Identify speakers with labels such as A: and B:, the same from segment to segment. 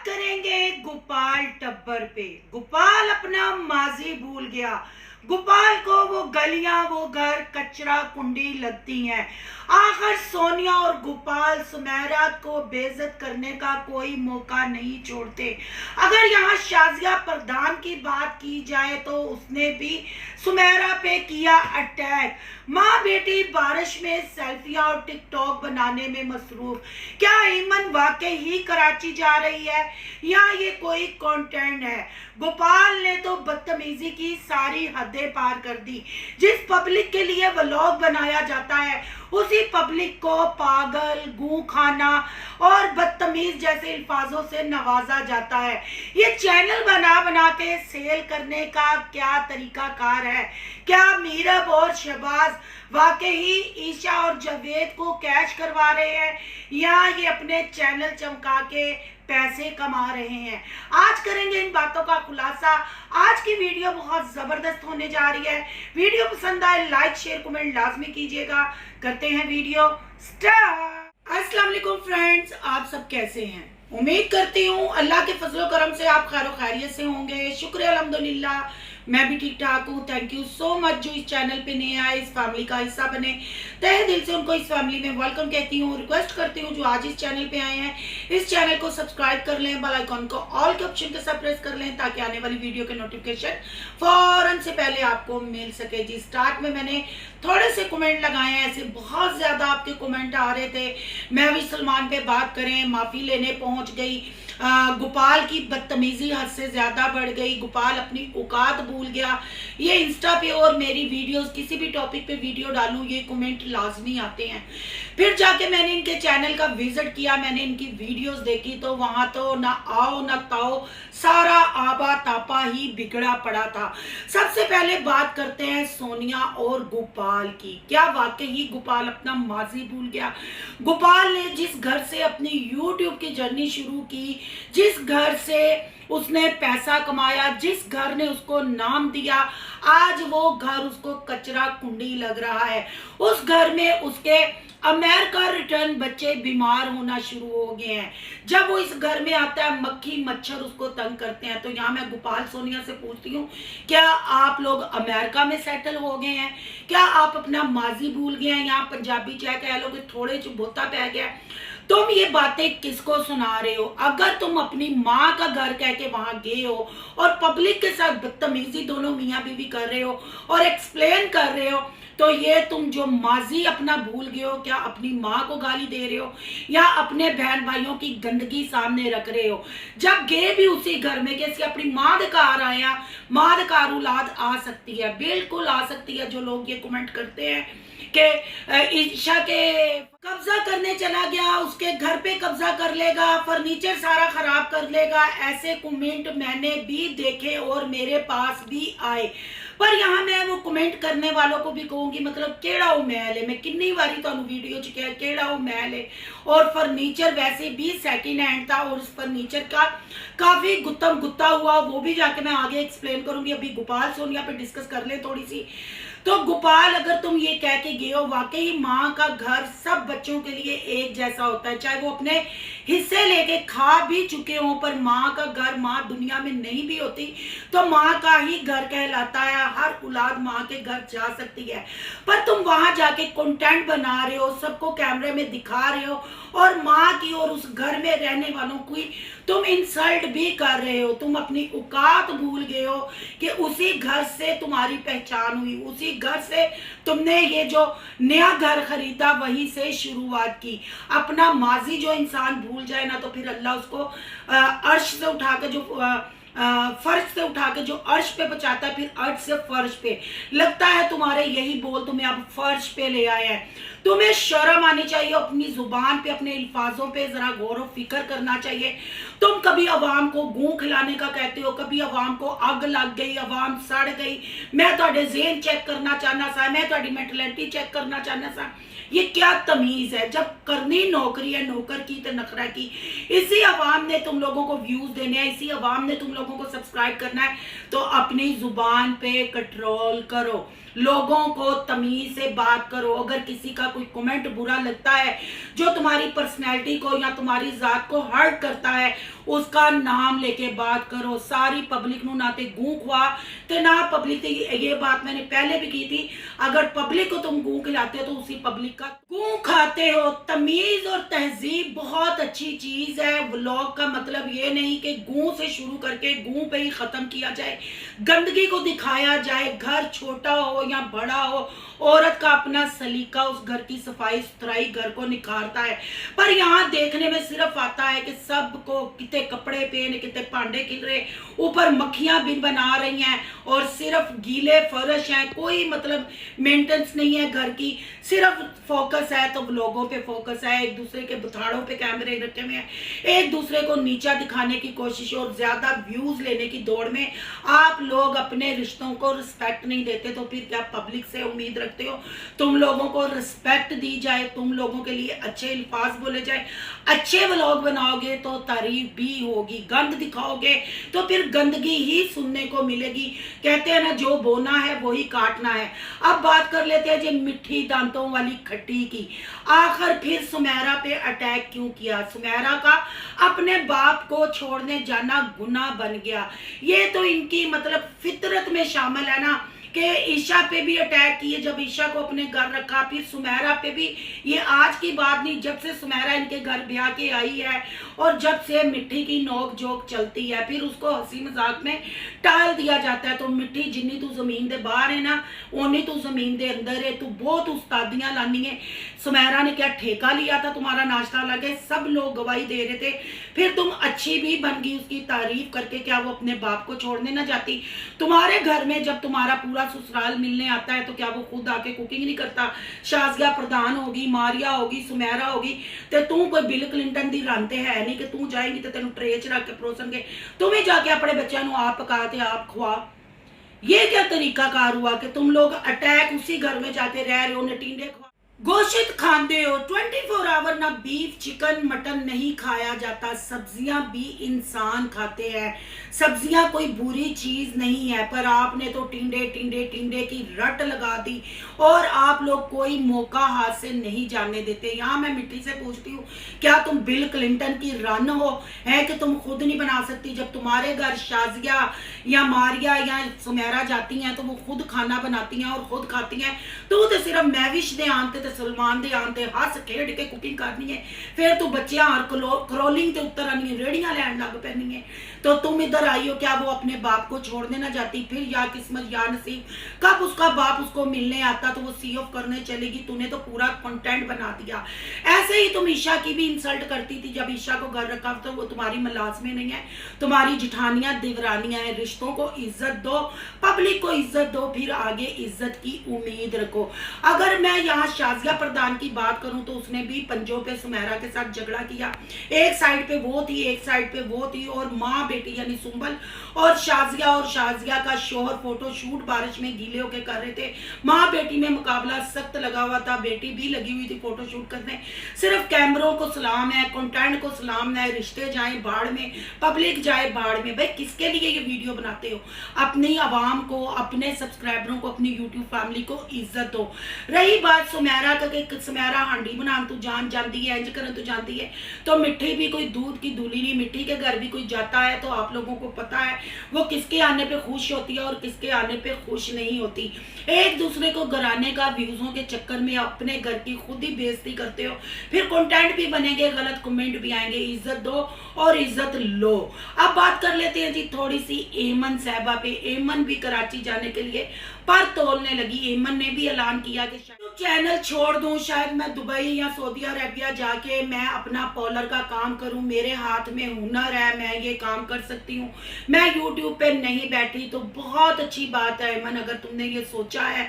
A: करेंगे गोपाल टब्बर पे। गोपाल अपना माजी भूल गया। गोपाल को वो गलियां, वो घर, कचरा कुंडी लगती हैं। आखिर सोनिया और गोपाल सुमेरा को बेइज्जत करने का कोई मौका नहीं छोड़ते। अगर यहाँ शाजिया प्रधान की बात की जाए तो उसने भी सुमेरा पे किया अटैक। माँ बेटी बारिश में सेल्फियां और टिकटॉक बनाने में मसरूफ। क्या ईमन वाकई ही कराची जा रही है या ये कोई कंटेंट है? गोपाल ने तो बदतमीजी की सारी हदें पार कर दी। जिस पब्लिक के लिए व्लॉग बनाया जाता है उसी पब्लिक को पागल, गू खाना और बदतमीज जैसे अल्फाजों से नवाजा जाता है। ये चैनल बना बना के सेल करने का क्या तरीकाकार है? क्या मीरब और शहबाज वाकई ईशा और जावेद को कैश करवा रहे हैं या ये अपने चैनल चमका के पैसे कमा रहे हैं? आज करेंगे इन बातों का खुलासा। आज की वीडियो बहुत जबरदस्त होने जा रही है। वीडियो पसंद आए लाइक शेयर कमेंट लाजमी कीजिएगा। करते हैं वीडियो स्टार्ट। अस्सलाम वालेकुम फ्रेंड्स, आप सब कैसे हैं? उम्मीद करती हूँ अल्लाह के फजलो करम से आप खैर खैरियत से होंगे। शुक्र अल्हम्दुलिल्लाह मैं भी ठीक ठाक हूँ। थैंक यू सो मच जो इस चैनल पे नए आए, इस फैमिली का हिस्सा बने। तहे दिल से उनको इस फैमिली में वेलकम कहती हूँ। रिक्वेस्ट करती हूँ जो आज इस चैनल पे आए हैं इस चैनल को सब्सक्राइब कर लें, बेल आइकॉन को ऑल के ऑप्शन के साथ प्रेस कर लें ताकि आने वाली वीडियो के नोटिफिकेशन फौरन से पहले आपको मिल सके। जी स्टार्ट में मैंने थोड़े से कमेंट लगाए हैं, ऐसे बहुत ज्यादा आपके कमेंट आ रहे थे मैं भी सलमान पे बात करें, माफी लेने पहुंच गई। गोपाल की बदतमीजी हद से ज्यादा बढ़ गई। गोपाल अपनी औकात भूल गया। ये इंस्टा पे और मेरी वीडियोस किसी भी टॉपिक पे वीडियो डालूं ये कमेंट लाजमी आते हैं। फिर जाके मैंने इनके चैनल का विजिट किया, मैंने इनकी वीडियोस देखी तो वहां तो ना आओ ना ताओ, सारा आबा तापा ही बिगड़ा पड़ा था। सबसे पहले बात करते हैं सोनिया और गोपाल की। क्या वाकई ही गोपाल अपना माजी भूल गया? गोपाल ने जिस घर से अपनी यूट्यूब की जर्नी शुरू की, जिस घर से उसने पैसा कमाया, जिस घर ने उसको नाम दिया, आज वो घर उसको कचरा कुंडी लग रहा है। उस घर में उसके अमेरिका रिटर्न बच्चे बीमार होना शुरू हो गए हैं। जब वो इस घर में आता है मक्खी मच्छर उसको तंग करते हैं। तो यहाँ मैं गोपाल सोनिया से पूछती हूँ, क्या आप लोग अमेरिका में सेटल हो गए हैं? क्या आप अपना माजी भूल गए हैं? यहाँ पंजाबी चाहे कह लो कि थोड़े चुभोता पै गया। तुम ये बातें किसको सुना रहे हो? अगर तुम अपनी माँ का घर कह के वहां गए हो और पब्लिक के साथ बदतमीजी दोनों मियाँ बीवी कर रहे हो और एक्सप्लेन कर रहे हो, तो ये तुम जो माजी अपना भूल गए हो, क्या अपनी माँ को गाली दे रहे हो या अपने बहन भाइयों की गंदगी सामने रख रहे हो? जब गए भी उसी घर में कैसे अपनी माँ दिकार आया, माँ दिकार औलाद आ सकती है, बिल्कुल आ सकती है। जो लोग ये कमेंट करते हैं कि ईशा के कब्जा करने चला गया, उसके घर पे कब्जा कर लेगा, फर्नीचर सारा खराब कर लेगा, ऐसे कमेंट मैंने भी देखे और मेरे पास भी आए। पर यहाँ मैं वो कमेंट करने वालों को भी कहूंगी, मतलब केड़ा वो महल है। मैं कितनी बारी तो वीडियो च कहा केड़ा वो महल है। और फर्नीचर वैसे भी सेकंड हैंड था और उस फर्नीचर का काफी गुत्तम गुत्ता हुआ, वो भी जाके मैं आगे एक्सप्लेन करूंगी। अभी गोपाल सोनिया पे डिस्कस कर ले थोड़ी सी। तो गोपाल, अगर तुम ये कह के गए हो वाकई माँ का घर सब बच्चों के लिए एक जैसा होता है, चाहे वो अपने हिस्से लेके खा भी चुके हो, पर माँ का घर, माँ दुनिया में नहीं भी होती तो माँ का ही घर कहलाता है। हर औलाद माँ के घर जा सकती है। पर तुम वहां जाके कंटेंट बना रहे हो, सबको कैमरे में दिखा रहे हो और माँ की और उस घर में रहने वालों की तुम इंसल्ट भी कर रहे हो। तुम अपनी औकात भूल गए हो कि उसी घर से तुम्हारी पहचान हुई, उसी घर से तुमने ये जो नया घर खरीदा वहीं से शुरुआत की। अपना माजी जो इंसान भूल जाए ना तो फिर अल्लाह उसको अर्श से उठा के जो फर्श से उठा के जो अर्श पे पहुंचाता है, फिर अर्श से फर्श पे। लगता है तुम्हारे यही बोल तुम्हें अब फर्श पे ले आए हैं। तुम्हें शर्म आनी चाहिए, अपनी जुबान पे, अपने अल्फाजों पे जरा गौर व फिक्र करना चाहिए। तुम कभी अवाम को गूं खिलाने का कहते हो, कभी अवाम को अग लग गई, अवाम सड़ गई। मैं तुहाडे ज़हन चेक करना चाहना सा, मैं तुहाडी मेंटलिटी चेक करना चाहना सा। ये क्या तमीज है? जब करनी नौकरी है नौकर की तो नखरा की। इसी अवाम ने तुम लोगों को व्यूज देने हैं, इसी अवाम ने तुम लोगों लोगों को सब्सक्राइब करना है तो अपनी जुबान पे कंट्रोल करो, लोगों को तमीज से बात करो। अगर किसी का कोई कमेंट बुरा लगता है जो तुम्हारी पर्सनैलिटी को या तुम्हारी जात को हर्ट करता है, उसका नाम लेके बात करो। सारी पब्लिक नु ना ते गूं खुआ ते ना पब्लिक ते, ये बात मैंने पहले भी की थी। अगर पब्लिक को तुम गूं खिलाते हो तो उसी पब्लिक का गूं खाते हो। तमीज और तहजीब बहुत अच्छी चीज है। व्लॉग का मतलब ये नहीं कि गूं से शुरू करके गूं पे ही खत्म किया जाए, गंदगी को दिखाया जाए। घर छोटा हो या बड़ा हो, औरत का अपना सलीका उस घर की सफाई सुथराई घर को निखारता है। पर यहाँ देखने में सिर्फ आता है कि सबको कितने कपड़े पहने, कितने भांडे खिल रहे, ऊपर मक्खियां भी बना रही हैं और सिर्फ गीले फर्श हैं। कोई मतलब मेंटेनेंस नहीं है घर की, सिर्फ फोकस है तो लोगों पे फोकस है। एक दूसरे के बुथाड़ों पे कैमरे रखे हुए हैं, एक दूसरे को नीचा दिखाने की कोशिश और ज्यादा व्यूज लेने की दौड़ में आप लोग अपने रिश्तों को रिस्पेक्ट नहीं देते। तो फिर क्या पब्लिक से उम्मीद रखते हो तुम लोगों को रिस्पेक्ट दी जाए, तुम लोगों के लिए अच्छे अल्फाज बोले जाए? अच्छे व्लॉग बनाओगे तो तारीफ भी होगी, गंद दिखाओगे तो फिर गंदगी ही सुनने को मिलेगी। कहते हैं ना, जो बोना है वही काटना है। अब बात कर लेते हैं जी मिठी दांतों वाली खट्टी की। आखिर फिर सुमेरा पे अटैक क्यों किया? सुमेरा का अपने बाप को छोड़ने जाना गुनाह बन गया। ये तो इनकी मतलब फितरत में शामिल है ना कि ईशा पे भी अटैक किए जब ईशा को अपने घर रखा, फिर सुमेरा पे भी। ये आज की बात नहीं, जब से सुमेरा इनके घर ब्याह के आई है और जब से मिठी की नोक जोक चलती है, फिर उसको हंसी मजाक में टाल दिया जाता है। तो मिठी जिन्नी तू जमीन दे बाहर है ना, ओनी तू जमीन दे अंदर है। तू बहुत उस्तादियां लानी है। सुमेरा ने क्या ठेका लिया था तुम्हारा नाश्ता लगे? सब लोग गवाही दे रहे थे। फिर तुम अच्छी भी बन गई उसकी तारीफ करके, क्या वो अपने बाप को छोड़ने ना जाती? तुम्हारे घर में जब तुम्हारा पूरा ससुराल मिलने आता है तो क्या वो खुद आके कुकिंग नहीं करता? शाजिया प्रधान होगी, मारिया होगी, सुमेरा होगी, ते तू कोई बिल क्लिंटन दी रांते है नहीं कि तू जाएगी तो तेन ट्रे च रख के परोसणगे, तुम ही जाके अपने बच्चों को आप पका ते आप खुआ। ये क्या तरीका कार हुआ कि तुम लोग अटैक उसी घर में जाके रह रहे हो, ने टींडे खुआ गोश्त खाते हो 24 आवर। ना बीफ चिकन मटन नहीं खाया जाता, सब्जियां भी इंसान खाते हैं। सब्जियां कोई बुरी चीज नहीं है, पर आपने तो टिंडे टिंडे टिंडे की रट लगा दी और आप लोग कोई मौका हाथ से नहीं जाने देते। यहाँ मैं मिट्टी से पूछती हूँ, क्या तुम बिल क्लिंटन की रन हो है कि तुम खुद नहीं बना सकती? जब तुम्हारे घर शाजिया या मारिया या सुमेरा जाती हैं तो वो खुद खाना बनाती हैं और खुद खाती हैं। तो सिर्फ मैविश दे आंते ते सलमान दे आंते हस खेड के कुकिंग करनी है, फिर तू बच्चियां क्रोलिंग ते उत्तर आनी है, रेड़ियां लैन लग पैनी है। तो तुम इधर आई हो, क्या वो अपने बाप को छोड़ने ना जाती? फिर या किस्मत या नसीब, कब उसका बाप उसको मिलने आता तो वो सी ऑफ करने चलेगी। तूने तो पूरा कंटेंट बना दिया। ऐसे ही तुम ईशा की भी इंसल्ट करती थी। जब ईशा को घर रखा तो वो तुम्हारी मुलाजमे नहीं है, तुम्हारी जिठानियां दिवरानियां हैं। रिश्तों को इज्जत दो, पब्लिक को इज्जत दो, फिर आगे इज्जत की उम्मीद रखो। अगर मैं यहाँ शाजिया प्रधान की बात करूं तो उसने भी पंजों पे सुमेरा के साथ झगड़ा किया। एक साइड पे वो थी, एक साइड पे वो थी, और माँ बेटी यानी सुंबल और शाजिया का शोहर फोटो शूट बारिश में गीले होके कर रहे थे। माँ बेटी में मुकाबला सख्त लगा हुआ था, बेटी भी लगी हुई थी फोटो शूट करने। सिर्फ कैमरों को सलाम है, कंटेंट को सलाम है, रिश्ते जाए बाढ़ में, पब्लिक जाए बाढ़ में। भाई किसके लिए ये वीडियो बनाते हो? अपनी आवाम को, अपने सब्सक्राइबरों को, अपनी यूट्यूब फैमिली को इज्जत दो। रही बात सुमेरा का कि सुमेरा हांडी बनान तू जान जाती है, इंज करन तू जानती है, तो मिट्टी भी कोई दूध की दूली नहीं। मिट्टी के घर भी कोई जाता है तो आप लोगों को पता है वो किसके आने पे खुश होती है और किसके आने पे खुश नहीं होती। एक दूसरे को गिराने का व्यूजों के चक्कर में अपने घर की खुद ही बेइज्जती करते हो, फिर कंटेंट भी बनेंगे, गलत कमेंट भी आएंगे। इज्जत दो और इज्जत लो। अब बात कर लेते हैं जी थोड़ी सी एमन साहबा पे। एमन भी कराची जाने के लिए पर तोलने लगी। एमन ने भी ऐलान किया कि चैनल छोड़ दूं, शायद मैं दुबई या सऊदी अरेबिया जाके मैं अपना पॉलर का काम करूं। मेरे हाथ में हुनर है, मैं ये काम कर सकती हूं, मैं यूट्यूब पे नहीं बैठी। तो बहुत अच्छी बात है एमन, अगर तुमने ये सोचा है।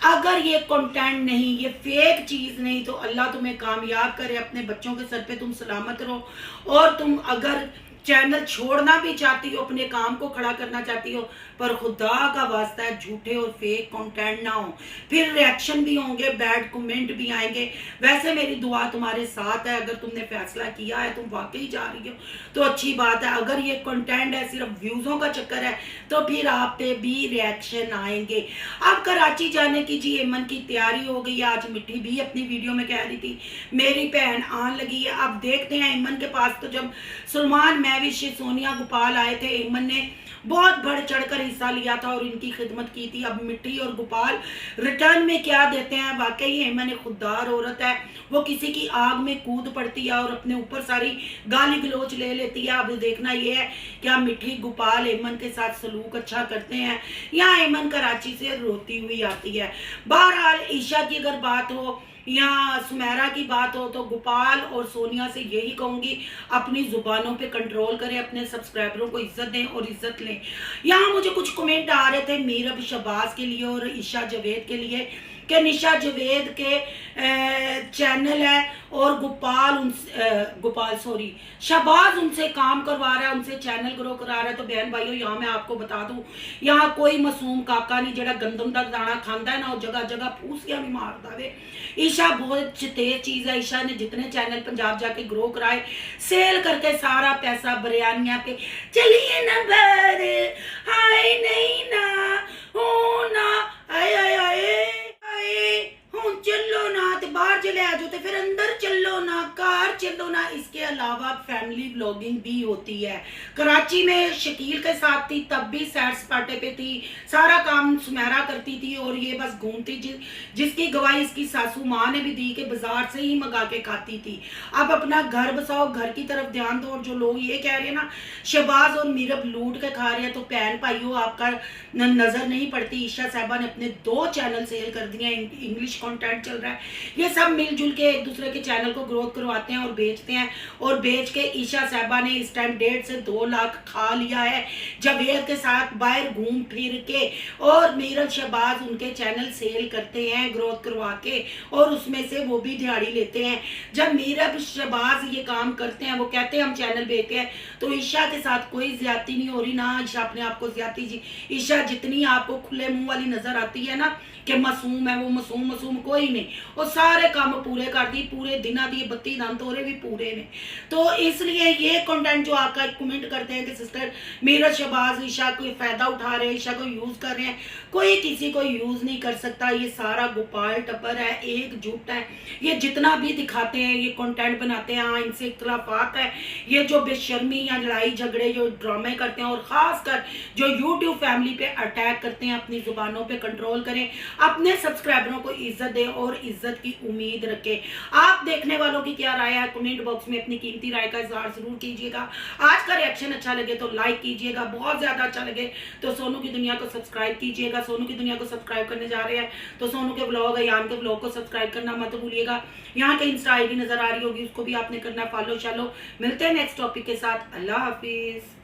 A: अगर ये कंटेंट नहीं, ये फेक चीज नहीं, तो अल्लाह तुम्हें कामयाब करे, अपने बच्चों के सर पे तुम सलामत रहो। और तुम अगर चैनल छोड़ना भी चाहती हो, अपने काम को खड़ा करना चाहती हो, पर खुदा का वास्ता है झूठे और फेक कंटेंट ना हो, फिर रिएक्शन भी होंगे, बैड कमेंट भी आएंगे। वैसे मेरी दुआ तुम्हारे साथ है, अगर तुमने फैसला किया है, तुम वाकई जा रही हो तो अच्छी बात है। अगर ये कंटेंट है, सिर्फ व्यूज़ों का चक्कर है, तो फिर आप पे भी रिएक्शन आएंगे। अब कराची जाने की जी एमन की तैयारी हो गई है। आज मिट्टी भी अपनी वीडियो में कह रही थी मेरी बहन आने लगी है। अब देखते हैं एमन के पास तो जब सलमान महविश सोनिया गोपाल आए थे, एमन ने बहुत बढ़ चढ़कर हिस्सा लिया था और इनकी खिदमत की थी। अब मिट्टी और गोपाल रिटर्न में क्या देते हैं। वाकई एमन एक खुददार औरत है, वो किसी की आग में कूद पड़ती है और अपने ऊपर सारी गाली गलोच ले लेती है। अब देखना ये है क्या मिट्टी गोपाल एमन के साथ सलूक अच्छा करते हैं या एमन कराची से रोती हुई आती है। बहरहाल ईशा की अगर बात हो या सुमेरा की बात हो तो गोपाल और सोनिया से यही कहूंगी अपनी जुबानों पे कंट्रोल करें, अपने सब्सक्राइबरों को इज्जत दें और इज्जत लें। यहाँ मुझे कुछ कमेंट आ रहे थे मीरब शहबाज के लिए और ईशा जावेद के लिए कि निशा जावेद के चैनल है और शहबाज उनसे काम करवा रहा है, उनसे चैनल ग्रो करा रहा है। तो बहन भाइयों यहाँ मैं आपको बता दूं, यहाँ कोई मासूम काका नहीं जरा गंदम का दाना खाता है ना और जगह जगह फूसियां भी मार दावे। ईशा बहुत तेज चीज है। ईशा ने जितने चैनल पंजाब जाके ग्रो कराए, सेल करके सारा पैसा बिरयानिया पे चलिए ना बर हाय नहीं ना हो ना आए आए आए हूं चलो ना ते बाहर चले आ जाओ ते फिर अंदर चलो ना कार चलो ना। इसके अलावा फैमिली व्लॉगिंग भी होती है। कराची में शकील के साथ थी, तब भी सैर सपाटे पे थी, सारा काम सुमेरा करती थी और ये बस घूमती। जिसकी गवाही इसकी सासू माँ ने भी दी कि बाजार से ही मंगा के खाती थी। अब अपना घर बसाओ, घर की तरफ ध्यान दो। और जो लोग ये कह रहे हैं ना शहबाज और मीरब लूट के खा रहे हैं, तो बहन भाइयों आपका नजर नहीं पड़ती। ईशा साहबा ने अपने 2 चैनल सेल कर दिए, इंग्लिश कंटेंट चल रहा है। ये सब मिलजुल के एक दूसरे के चैनल को ग्रोथ करवाते हैं और बेचते हैं, और बेच के ईशा साहबा ने इस टाइम 1.5 से 2 लाख खा लिया है जावेद के साथ बाहर घूम फिर के। और मीरब शहबाज उनके चैनल सेल करते हैं ग्रोथ करवा के और उसमें से वो भी दिहाड़ी लेते हैं। जब मीरब शहबाज ये काम करते हैं, वो कहते हैं हम चैनल बेचते हैं, तो ईशा के साथ कोई ज्यादती नहीं हो रही ना ईशा अपने आप को ज्यादती जी। ईशा जितनी आपको खुले मुंह वाली नजर आती है ना कि मासूम है, वो मासूम कोई नहीं, वो सारे काम पूरे करती, पूरे दिना दी 32 दांत हो रहे भी पूरे ने। तो इसलिए ये कंटेंट जो आपका कमेंट करते हैं कि सिस्टर मीरब शहबाज ईशा को फायदा उठा रहे हैं, ईशा को यूज कर रहे हैं, कोई किसी को यूज नहीं कर सकता। ये सारा गोपाल टब्बर है, एकजुट है। ये जितना भी दिखाते हैं, ये कंटेंट बनाते हैं, हाँ इनसे इख्तलाफात है। ये जो बेशर्मी या लड़ाई झगड़े जो ड्रामे करते हैं और खासकर जो यूट्यूब फैमिली पे अटैक करते हैं, अपनी जुबानों पे कंट्रोल करें, अपने सब्सक्राइबरों को इज्जत दें और इज्जत की उम्मीद रखें। आप देखने वालों की क्या राय है कमेंट बॉक्स में अपनी कीमती राय का इजहार जरूर कीजिएगा। आज का रिएक्शन अच्छा लगे तो लाइक कीजिएगा, बहुत ज्यादा अच्छा लगे तो सोनू की दुनिया को सब्सक्राइब कीजिएगा। सोनू की दुनिया को सब्सक्राइब करने जा रहे हैं तो सोनू के ब्लॉग यान के ब्लॉग को सब्सक्राइब करना मत भूलिएगा। यहाँ के इंस्टा आईडी नजर आ रही होगी, उसको भी आपने करना फॉलो। चलो मिलते हैं नेक्स्ट टॉपिक के साथ। अल्लाह हाफिज।